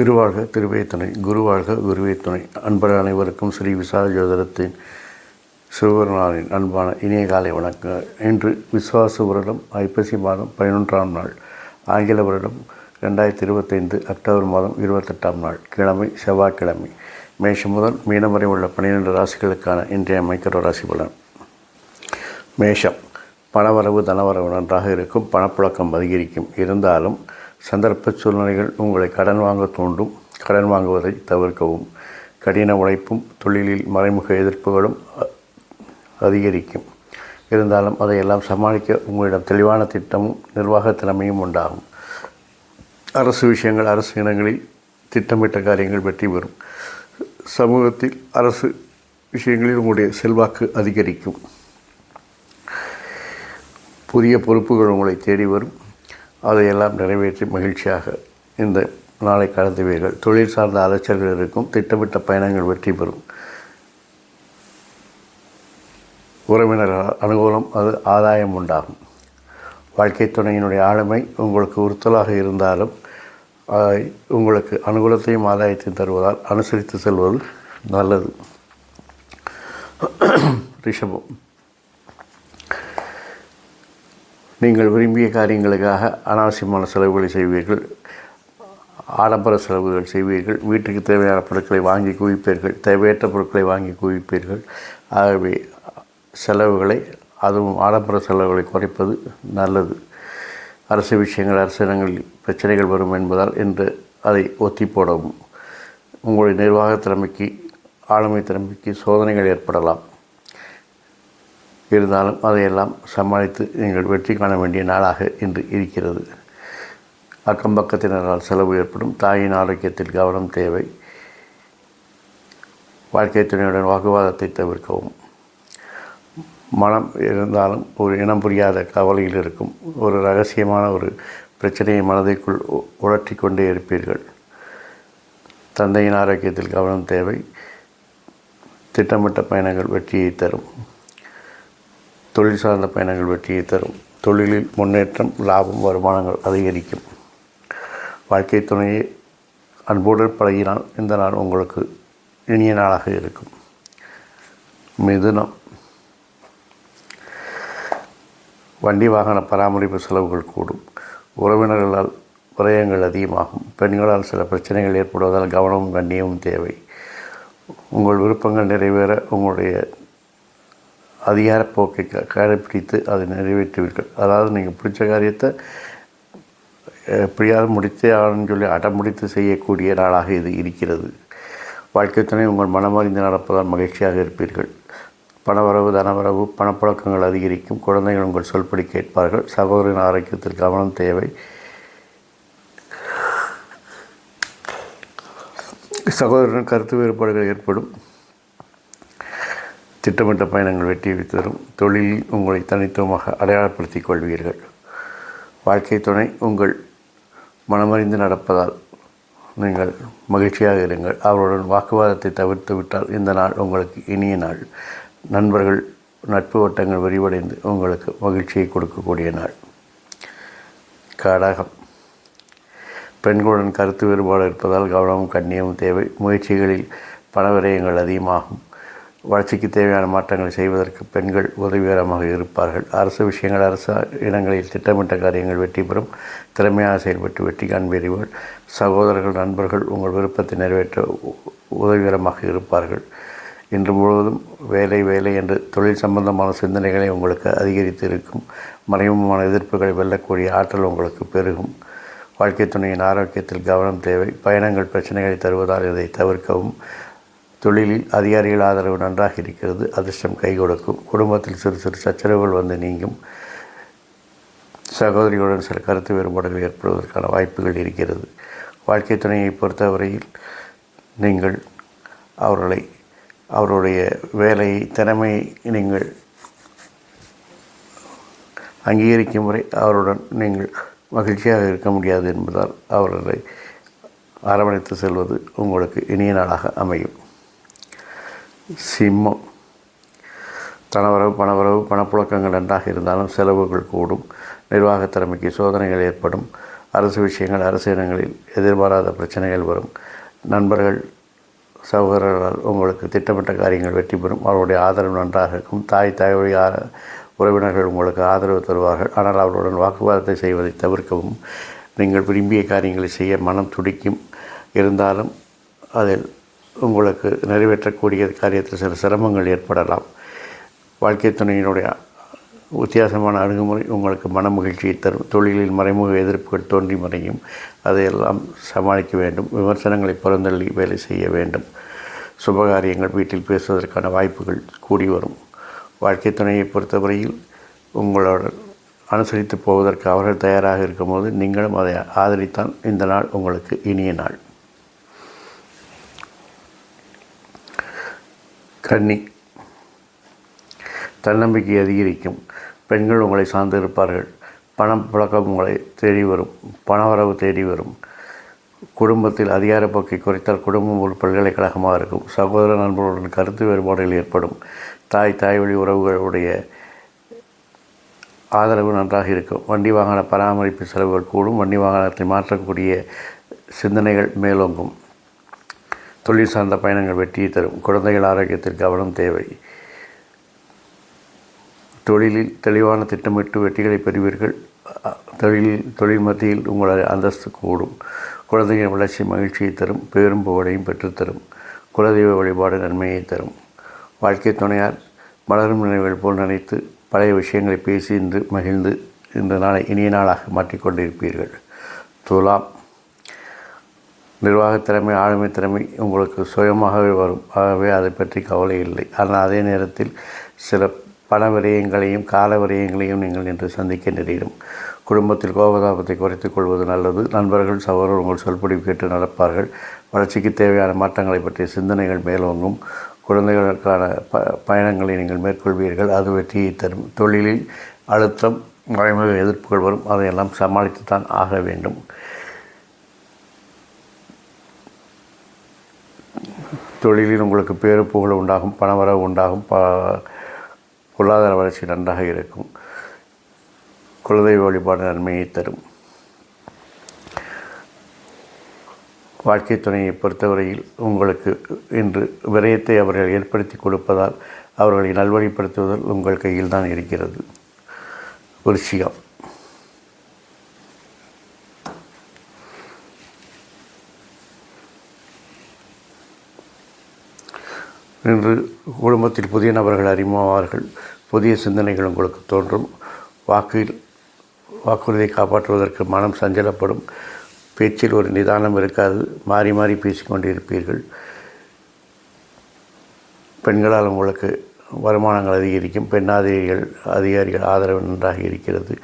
திருவாழ்க திருவே துணை, குருவாழ்க குருவே துணை. அன்பர் அனைவருக்கும் ஸ்ரீ விசால ஜோதிடத்தின் சிவபெருமானின் அன்பான இனிய காலை வணக்கம். இன்று விசுவாச வருடம் ஐப்பசி மாதம் 11ஆம் நாள், ஆங்கில வருடம் 2025 அக்டோபர் மாதம் 28ஆம் நாள், கிழமை செவ்வாய்க்கிழமை. மேஷம் முதல் மீனம் வரை உள்ள 12 ராசிகளுக்கான இன்றைய மைக்ரோ ராசி பலன். மேஷம். பணவரவு தனவரவு நன்றாக இருக்கும். பணப்புழக்கம் அதிகரிக்கும். இருந்தாலும் சந்தர்ப்ப சூழ்நிலைகள் உங்களை கடன் வாங்க தூண்டும். கடன் வாங்குவதை தவிர்க்கவும். கடின உழைப்பும் தொழிலில் மறைமுக எதிர்ப்புகளும் அதிகரிக்கும். இருந்தாலும் அதையெல்லாம் சமாளிக்க உங்களிடம் தெளிவான திட்டமும் நிர்வாக திறமையும் உண்டாகும். அரசு விஷயங்கள், அரசு இடங்களில் திட்டமிட்ட காரியங்கள் வெற்றி பெறும். சமூகத்தில் அரசு விஷயங்களில் உங்களுடைய செல்வாக்கு அதிகரிக்கும். புதிய பொறுப்புகள் உங்களை தேடி வரும். அதையெல்லாம் நிறைவேற்றி மகிழ்ச்சியாக இந்த நாளை கடத்துவீர்கள். தொழில் சார்ந்த அலைச்சல்கள் இருக்கும். திட்டமிட்ட பயணங்கள் வெற்றி பெறும். உறவினர்களால் அனுகூலம், அது ஆதாயம் உண்டாகும். வாழ்க்கை துணையினுடைய ஆளுமை உங்களுக்கு உறுத்தலாக இருந்தாலும் உங்களுக்கு அனுகூலத்தையும் ஆதாயத்தையும் தருவதால் அனுசரித்து செல்வது நல்லது. ரிஷபம். நீங்கள் விரும்பிய காரியங்களுக்காக அனாவசியமான செலவுகளை செய்வீர்கள். ஆடம்பர செலவுகள் செய்வீர்கள். வீட்டுக்கு தேவையான பொருட்களை வாங்கி குவிப்பீர்கள். தேவையற்ற பொருட்களை வாங்கி குவிப்பீர்கள். ஆகவே செலவுகளை, அதுவும் ஆடம்பர செலவுகளை குறைப்பது நல்லது. அரசு விஷயங்கள், அரசு இடங்களில் பிரச்சனைகள் வரும் என்பதால் இன்று அதை ஒத்தி போடவும். உங்களுடைய நிர்வாக திறமைக்கு, ஆளுமை திறமைக்கு சோதனைகள் ஏற்படலாம். இருந்தாலும் அதையெல்லாம் சமாளித்து நீங்கள் வெற்றி காண வேண்டிய நாளாக இன்று இருக்கிறது. அக்கம் பக்கத்தினரால் செலவு ஏற்படும். தாயின் ஆரோக்கியத்தில் கவனம் தேவை. வாழ்க்கை துணையுடன் வாக்குவாதத்தை தவிர்க்கவும். மனம் இருந்தாலும் ஒரு இனம் புரியாத கவலையில் இருக்கும். ஒரு ரகசியமான ஒரு பிரச்சனையை மனதிற்குள் உழற்றி கொண்டே இருப்பீர்கள். தந்தையின் ஆரோக்கியத்தில் கவனம் தேவை. திட்டமிட்ட பயணங்கள் வெற்றியை தரும். தொழில் சார்ந்த பயணங்கள் வெற்றியை தரும். தொழிலில் முன்னேற்றம், லாபம், வருமானங்கள் அதிகரிக்கும். வாழ்க்கை துணையை அன்புடன் பழகினால் இந்த நாள் உங்களுக்கு இனிய நாளாக இருக்கும். மிதுனம். வண்டி வாகன பராமரிப்பு செலவுகள் கூடும். உறவினர்களால் விரயங்கள் அதிகமாகும். பெண்களால் சில பிரச்சனைகள் ஏற்படுவதால் கவனமும் கண்ணியமும் தேவை. உங்கள் விருப்பங்கள் நிறைவேற உங்களுடைய அதிகார போக்கை கடைப்பிடித்து அதை நிறைவேற்றுவீர்கள். அதாவது நீங்கள் பிடிச்ச காரியத்தை எப்படியாவது முடித்தே ஆகணும்னு சொல்லி அடம்பிடித்து செய்யக்கூடிய நாளாக இது இருக்கிறது. வாழ்க்கை துணை உங்கள் மனமறிந்து நடப்பதால் மகிழ்ச்சியாக இருப்பீர்கள். பணவரவு தனவரவு, பணப்புழக்கங்கள் அதிகரிக்கும். குழந்தைகள் உங்கள் சொல்படி கேட்பார்கள். சகோதரின் ஆரோக்கியத்தில் கவனம் தேவை. சகோதரன் கருத்து வேறுபாடுகள் ஏற்படும். திட்டமிட்ட பயணங்கள் வெற்றியை தரும். தொழிலில் உங்களை தனித்துவமாக அடையாளப்படுத்திக் கொள்வீர்கள். வாழ்க்கை துணை உங்கள் மனமறிந்து நடப்பதால் நீங்கள் மகிழ்ச்சியாக இருங்கள். அவருடன் வாக்குவாதத்தை தவிர்த்து விட்டால் இந்த நாள் உங்களுக்கு இனிய நாள். நண்பர்கள், நட்பு வட்டங்கள் விரிவடைந்து உங்களுக்கு மகிழ்ச்சியை கொடுக்கக்கூடிய நாள். கடகம். பெண்களுடன் கருத்து வேறுபாடு இருப்பதால் கவனமும் கண்ணியமும் தேவை. முயற்சிகளில் பண விரயங்கள் அதிகமாகும். வளர்ச்சிக்கு தேவையான மாற்றங்களை செய்வதற்கு பெண்கள் உதவிகரமாக இருப்பார்கள். அரசு விஷயங்கள், அரசு இடங்களில் திட்டமிட்ட காரியங்கள் வெற்றி பெறும். திறமையாக செயல்பட்டு வெற்றி காண்பீர்கள். சகோதரர்கள், நண்பர்கள் உங்கள் விருப்பத்தை நிறைவேற்ற உதவிகரமாக இருப்பார்கள். இன்று முழுவதும் வேலை வேலை என்று தொழில் சம்பந்தமான சிந்தனைகளை உங்களுக்கு அதிகரித்து இருக்கும். மறைமுகமான எதிர்ப்புகளை வெல்லக்கூடிய ஆற்றல் உங்களுக்கு பெருகும். வாழ்க்கை துணையின் ஆரோக்கியத்தில் கவனம் தேவை. பயணங்கள் பிரச்சனைகளை தருவதால் இதை தவிர்க்கவும். தொழிலில் அதிகாரிகள் ஆதரவு நன்றாக இருக்கிறது. அதிர்ஷ்டம் கை கொடுக்கும். குடும்பத்தில் சிறு சிறு சச்சரவுகள் வந்து நீங்கும். சகோதரிகளுடன் சில கருத்து வேறுபாடுகள் ஏற்படுவதற்கான வாய்ப்புகள் இருக்கிறது. வாழ்க்கை துணையை பொறுத்தவரையில் நீங்கள் அவருடைய வேலையை, திறமையை நீங்கள் அங்கீகரிக்கும் வரை அவருடன் நீங்கள் மகிழ்ச்சியாக இருக்க முடியாது என்பதால் அவர்களை அரவணைத்து செல்வது உங்களுக்கு இனிய நாளாக அமையும். சிம்மம். தனவரவு பணவரவு பணப்புழக்கங்கள் நன்றாக இருந்தாலும் செலவுகள் கூடும். நிர்வாக திறமைக்கு சோதனைகள் ஏற்படும். அரசு விஷயங்கள், அரசு இடங்களில் எதிர்பாராத பிரச்சனைகள் வரும். நண்பர்கள், சகோதரர்களால் உங்களுக்கு திட்டமிட்ட காரியங்கள் வெற்றி பெறும். அவருடைய ஆதரவு நன்றாக இருக்கும். தாய் வழி உறவினர்கள் உங்களுக்கு ஆதரவு தருவார்கள். ஆனால் அவர்களுடன் வாக்குவாதத்தை செய்வதை தவிர்க்கவும். நீங்கள் விரும்பிய காரியங்களை செய்ய மனம் துடிக்கும். இருந்தாலும் அதில் உங்களுக்கு நிறைவேற்றக்கூடிய காரியத்தில் சில சிரமங்கள் ஏற்படலாம். வாழ்க்கை துணையினுடைய வித்தியாசமான அணுகுமுறை உங்களுக்கு மன மகிழ்ச்சியை தரும். தொழிலில் மறைமுக எதிர்ப்புகள் தோன்றி மறையும். அதையெல்லாம் சமாளிக்க வேண்டும். விமர்சனங்களை புறந்தள்ளி வேலை செய்ய வேண்டும். சுபகாரியங்கள், வீட்டில் பேசுவதற்கான வாய்ப்புகள் கூடி வரும். வாழ்க்கை துணையை பொறுத்தவரையில் உங்களோட அனுசரித்து போவதற்கு அவர்கள் தயாராக இருக்கும்போது நீங்களும் அதை ஆதரித்தான் இந்த நாள் உங்களுக்கு இனிய நாள். கன்னி, தன்னம்பிக்கை அதிகரிக்கும். பெண்கள் உங்களை சார்ந்து இருப்பார்கள். பணம் புழக்கம் உங்களை தேடி வரும். பணவரவு தேடி வரும். குடும்பத்தில் அதிகார போக்கை குறைத்தால் குடும்பம் ஒரு பல்கலைக்கழகமாக இருக்கும். சகோதர நண்பர்களுடன் கருத்து வேறுபாடுகள் ஏற்படும். தாய் வழி உறவுகளுடைய ஆதரவு நன்றாக இருக்கும். வண்டி வாகன பராமரிப்பு செலவுகள் கூடும். வண்டி வாகனத்தை மாற்றக்கூடிய சிந்தனைகள் மேலோங்கும். தொழில் சார்ந்த பயணங்கள் வெற்றியை தரும். குழந்தைகள் ஆரோக்கியத்தில் கவனம் தேவை. தொழிலில் தெளிவான திட்டமிட்டு வெற்றிகளை பெறுவீர்கள். தொழில் மத்தியில் உங்களது அந்தஸ்து கூடும். குழந்தைகளின் வளர்ச்சி மகிழ்ச்சியை தரும். பேரும் புகழையும் பெற்றுத்தரும். குலதெய்வ வழிபாடு நன்மையை தரும். வாழ்க்கை துணையால் மலரும் நினைவுகள் போல் நினைத்து பழைய விஷயங்களை பேசி இன்று மகிழ்ந்து இந்த நாளை இனிய நாளாக மாற்றிக்கொண்டிருப்பீர்கள். துலாம், நிர்வாகத் திறமை, ஆளுமை திறமை உங்களுக்கு சுயமாகவே வரும். ஆகவே அதை பற்றி கவலை இல்லை. ஆனால் அதே நேரத்தில் சில பண விரயங்களையும் கால விரயங்களையும் நீங்கள் இன்று சந்திக்க நேரிடும். குடும்பத்தில் கோபதாபத்தை குறைத்துக் கொள்வது நல்லது. நண்பர்கள், சகோதரர்கள் உங்கள் சொல்படி கேட்டு நடப்பார்கள். வளர்ச்சிக்கு தேவையான மாற்றங்களை பற்றிய சிந்தனைகள் மேலோங்கும். குழந்தைகளுக்கான பயணங்களை நீங்கள் மேற்கொள்வீர்கள். அது வெற்றியை தரும். தொழிலில் அழுத்தம், மறைமுக எதிர்ப்புகள் வரும். அதையெல்லாம் சமாளித்துத்தான் ஆக வேண்டும். தொழிலில் உங்களுக்கு பேரு புகழ் உண்டாகும். பணவரவு உண்டாகும். பொருளாதார வளர்ச்சி நன்றாக இருக்கும். குலதெய்வ வழிபாடு நன்மையை தரும். வாழ்க்கை துணையை பொறுத்தவரையில் உங்களுக்கு இன்று விரயத்தை அவர்கள் ஏற்படுத்தி கொடுப்பதால் அவர்களை நல்வழிப்படுத்துவதில் உங்கள் கையில் தான் இருக்கிறது. விருச்சிகம், இன்று குடும்பத்தில் புதிய நபர்கள் அறிமுகமாவார்கள். புதிய சிந்தனைகள் உங்களுக்கு தோன்றும். வாக்குறுதியை காப்பாற்றுவதற்கு மனம் சஞ்சலப்படும். பேச்சில் ஒரு நிதானம் இருக்காது. மாறி மாறி பேசிக்கொண்டிருப்பீர்கள். பெண்களால் உங்களுக்கு வருமானங்கள் அதிகரிக்கும். அதிகாரிகள் ஆதரவு நன்றாக இருக்கிறது.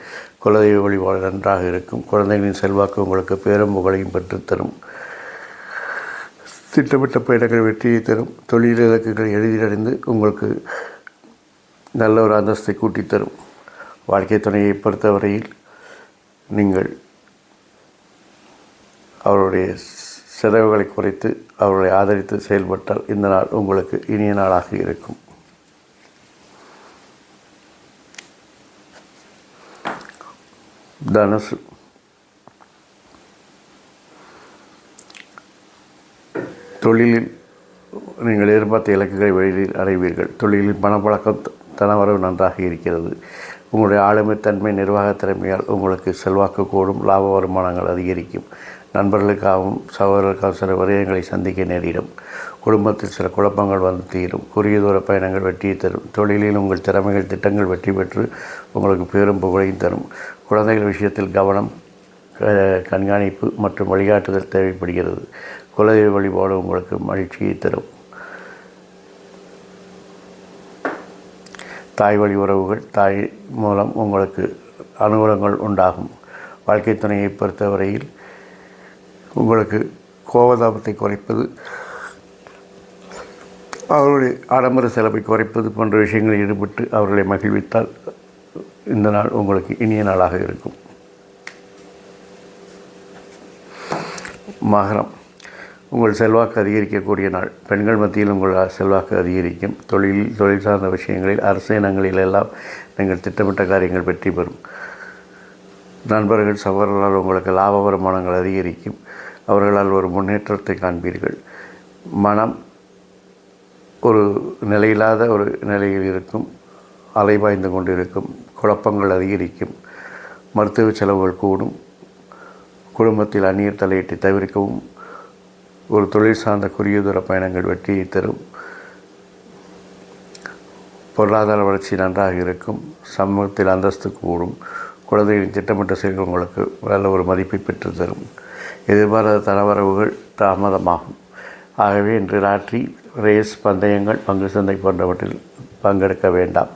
குலதெய்வ வழிபாடு நன்றாக இருக்கும். குழந்தைகளின் செல்வாக்கு உங்களுக்கு பேரும் புகழையும் பெற்றுத்தரும். திட்டமிட்ட பயணங்கள் வெற்றியை தரும். தொழில் இலக்குகள் எளிதிலடைந்து உங்களுக்கு நல்ல ஒரு அந்தஸ்தை கூட்டித்தரும். வாழ்க்கை துணையை பொறுத்தவரையில் நீங்கள் அவருடைய செலவுகளை குறைத்து அவர்களை ஆதரித்து செயல்பட்டால் இந்த நாள் உங்களுக்கு இனிய நாளாக இருக்கும். தனுசு, தொழிலில் நீங்கள் எதிர்பார்த்த இலக்குகளை வெளியில் அடைவீர்கள். தொழிலில் பணப்பழக்கம், தனவரவு நன்றாக இருக்கிறது. உங்களுடைய ஆளுமைத்தன்மை, நிர்வாகத் திறமையால் உங்களுக்கு செல்வாக்கு கூடும். லாப வருமானங்கள் அதிகரிக்கும். நண்பர்களுக்காகவும் சகோதரர்களுக்காகவும் சில விரயங்களை சந்திக்க நேரிடும். குடும்பத்தில் சில குழப்பங்கள் வந்து தீரும். குறுகிய தூர பயணங்கள் வெற்றியை தரும். தொழிலில் உங்கள் திறமைகள், திட்டங்கள் வெற்றி பெற்று உங்களுக்கு பேரும் புகழையும் தரும். குழந்தைகள் விஷயத்தில் கவனம், கண்காணிப்பு மற்றும் வழிகாட்டுதல் தேவைப்படுகிறது. குலதெய்வ வழிபாடு உங்களுக்கு மகிழ்ச்சியை தரும். தாய் வழி உறவுகள், தாய் மூலம் உங்களுக்கு அனுகூலங்கள் உண்டாகும். வாழ்க்கை துணையை பொறுத்தவரையில் உங்களுக்கு கோபதாபத்தை குறைப்பது, அவர்களுடைய ஆடம்பர செலவை குறைப்பது போன்ற விஷயங்களில் ஈடுபட்டு அவர்களை மகிழ்வித்தால் இந்த நாள் உங்களுக்கு இனிய நாளாக இருக்கும். மகரம், உங்கள் செல்வாக்கு அதிகரிக்கக்கூடிய நாள். பெண்கள் மத்தியில் உங்கள் செல்வாக்கு அதிகரிக்கும். தொழில் சார்ந்த விஷயங்களில், அரசு இனங்களில் எல்லாம் நீங்கள் திட்டமிட்ட காரியங்கள் வெற்றி பெறும். நண்பர்கள் சகோதரர்களால் உங்களுக்கு லாப வருமானங்கள் அதிகரிக்கும். அவர்களால் ஒரு முன்னேற்றத்தை காண்பீர்கள். மனம் ஒரு நிலையில்லாத ஒரு நிலையில் இருக்கும், அலைபாய்ந்து கொண்டிருக்கும், குழப்பங்கள் அதிகரிக்கும், மருத்துவ செலவுகள் கூடும். குடும்பத்தில் அந்நியர் தலையீட்டை தவிர்க்கவும். ஒரு தொழில் சார்ந்த குறுகிய தூர பயணங்கள் வெற்றியை தரும். பொருளாதார வளர்ச்சி நன்றாக இருக்கும். சமூகத்தில் அந்தஸ்து கூடும். குழந்தைகளின் திட்டமிட்ட செயல்கள் உங்களுக்கு நல்ல ஒரு மதிப்பை பெற்று தரும். எதிர்பாராத தனவரவுகள் தாமதமாகும். ஆகவே இன்று லாட்டரி, ரேஸ், பந்தயங்கள், பங்கு சந்தை போன்றவற்றில் பங்கெடுக்க வேண்டாம்.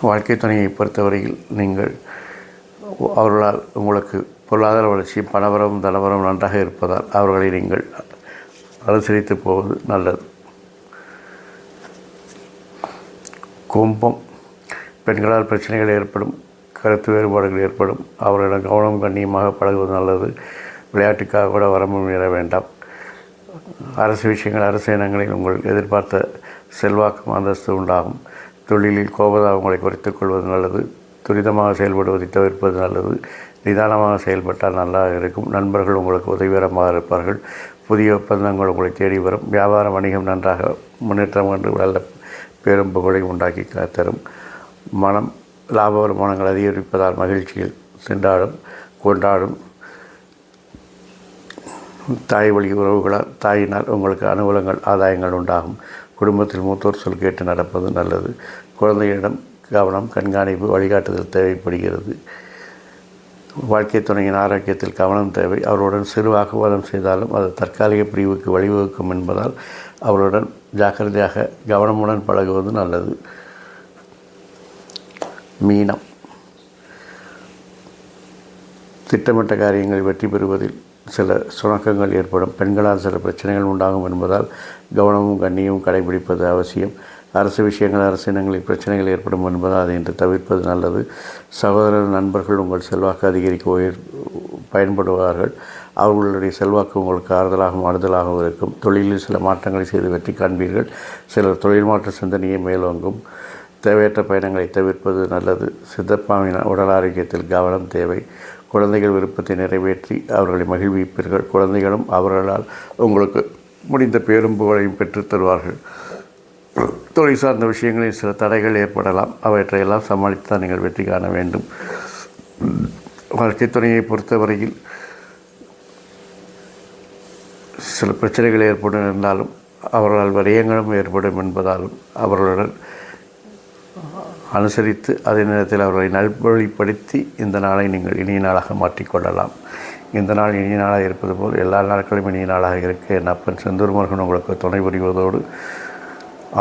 வாழ்க்கை துணையை பொறுத்தவரையில் நீங்கள் அவர்களால் உங்களுக்கு பொருளாதார வளர்ச்சியும் பணவரவும் தனவரவும் நன்றாக இருப்பதால் அவர்களை நீங்கள் அனுசரித்து போவது நல்லது. கும்பம், பெண்களால் பிரச்சனைகள் ஏற்படும், கருத்து வேறுபாடுகள் ஏற்படும். அவர்களிடம் கவனம் கண்ணியமாக பழகுவது நல்லது. விளையாட்டுக்காக கூட வரம்பு மீற வேண்டாம். அரசு விஷயங்கள், அரசு இனங்களில் உங்கள் எதிர்பார்த்த செல்வாக்கும் அந்தஸ்து உண்டாகும். தொழிலில் கோபதாபங்களை குறைத்துக் கொள்வது நல்லது. துரிதமாக செயல்படுவதை தவிர்ப்பது நல்லது. நிதானமாக செயல்பட்டால் நல்லா இருக்கும். நண்பர்கள் உங்களுக்கு உதவிகரமாக இருப்பார்கள். புதிய ஒப்பந்தங்கள் உங்களை தேடி வரும். வியாபார வணிகம் நன்றாக முன்னேற்றம் கண்டு நல்ல பெரும் புகழை உண்டாக்கி தரும். மனம் லாப வருமானங்கள் அதிகரிப்பதால் மகிழ்ச்சியில் கொண்டாடும். தாய் வழி உறவுகளால், தாயினால் உங்களுக்கு அனுகூலங்கள், ஆதாயங்கள் உண்டாகும். குடும்பத்தில் மூத்தோர் சொல் கேட்டு நடப்பது நல்லது. குழந்தைகளிடம் கவனம், கண்காணிப்பு, வழிகாட்டுதல் தேவைப்படுகிறது. வாழ்க்கை துணையின் ஆரோக்கியத்தில் கவனம் தேவை. அவருடன் சிறு வாக்குவாதம் செய்தாலும் அது தற்காலிக பிரிவுக்கு வழிவகுக்கும் என்பதால் அவருடன் ஜாக்கிரதையாக கவனமுடன் பழகுவது நல்லது. மீனம், திட்டமிட்ட காரியங்கள் வெற்றி பெறுவதில் சில சுணக்கங்கள் ஏற்படும். பெண்களால் சில பிரச்சனைகள் உண்டாகும் என்பதால் கவனமும் கண்ணியமும் கடைபிடிப்பது அவசியம். அரசு விஷயங்கள், அரசு இனங்களில் பிரச்சனைகள் ஏற்படும் என்பதால் அதை இன்று தவிர்ப்பது நல்லது. சகோதரர், நண்பர்கள் உங்கள் செல்வாக்கு அதிகரிக்க பயன்படுவார்கள். அவர்களுடைய செல்வாக்கு உங்களுக்கு ஆறுதலாகவும் ஆறுதலாகவும் இருக்கும். தொழிலில் சில மாற்றங்களை செய்து வெற்றி காண்பீர்கள். சிலர் தொழில் மாற்ற சிந்தனையை மேலோங்கும். தேவையற்ற பயணங்களை தவிர்ப்பது நல்லது. சித்தப்பாவின் உடல் ஆரோக்கியத்தில் கவனம் தேவை. குழந்தைகள் விருப்பத்தை நிறைவேற்றி அவர்களை மகிழ்விப்பீர்கள். குழந்தைகளும் அவர்களால் உங்களுக்கு முடிந்த பேரும் புகழையும் பெற்றுத் தருவார்கள். தொழில் சார்ந்த விஷயங்களில் சில தடைகள் ஏற்படலாம். அவற்றையெல்லாம் சமாளித்து தான் நீங்கள் வெற்றி காண வேண்டும். வாழ்க்கை துணையை பொறுத்தவரையில் சில பிரச்சனைகள் ஏற்படும் இருந்தாலும் அவர்களால் விரயங்களும் ஏற்படும் என்பதாலும் அவர்களுடன் அனுசரித்து அதே நேரத்தில் அவர்களை நல்வழிப்படுத்தி இந்த நாளை நீங்கள் இனிய நாளாக மாற்றிக்கொள்ளலாம். இந்த நாள் இனிய நாளாக இருப்பது போல் எல்லா நாட்களும் இனிய நாளாக இருக்க என் அப்பன் செந்தூர் முருகன் உங்களுக்கு துணை புரிவதோடு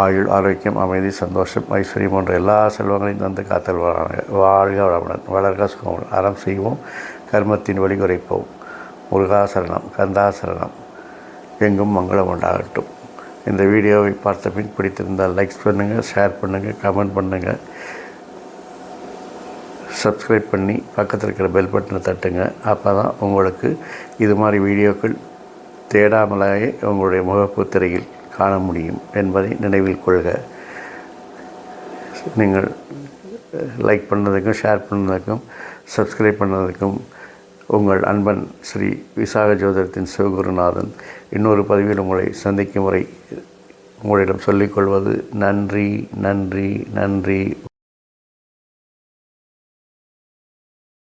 ஆயுள், ஆரோக்கியம், அமைதி, சந்தோஷம், ஐஸ்வர்யம் போன்ற எல்லா செல்வங்களையும் தந்து காத்தல் வாழ்க வளமுடன், வளர்க சுகமுடன். அறம் செய்வோம், கர்மத்தின் வழி குறைப்போம். முருகாசரணம், கந்தாசரணம். எங்கும் மங்களம் உண்டாகட்டும். இந்த வீடியோவை பார்த்த பின் பிடித்திருந்தால் லைக்ஸ் பண்ணுங்கள், ஷேர் பண்ணுங்கள், கமெண்ட் பண்ணுங்கள், சப்ஸ்கிரைப் பண்ணி பக்கத்தில் இருக்கிற பெல் பட்டனை தட்டுங்க. அப்போ தான் உங்களுக்கு இது மாதிரி வீடியோக்கள் தேடாமலேயே உங்களுடைய முகப்பு திரையில் காண முடியும் என்பதை நினைவில் கொள்க. நீங்கள் லைக் பண்ணதுக்கும், ஷேர் பண்ணதுக்கும், சப்ஸ்கிரைப் பண்ணதுக்கும் உங்கள் அன்பன் ஸ்ரீ விசாக ஜோதிடத்தின் சிவகுருநாதன். இன்னொரு பதிவில் உங்களை சந்திக்கும் வரை உங்களிடம் சொல்லிக்கொள்வது நன்றி, நன்றி, நன்றி.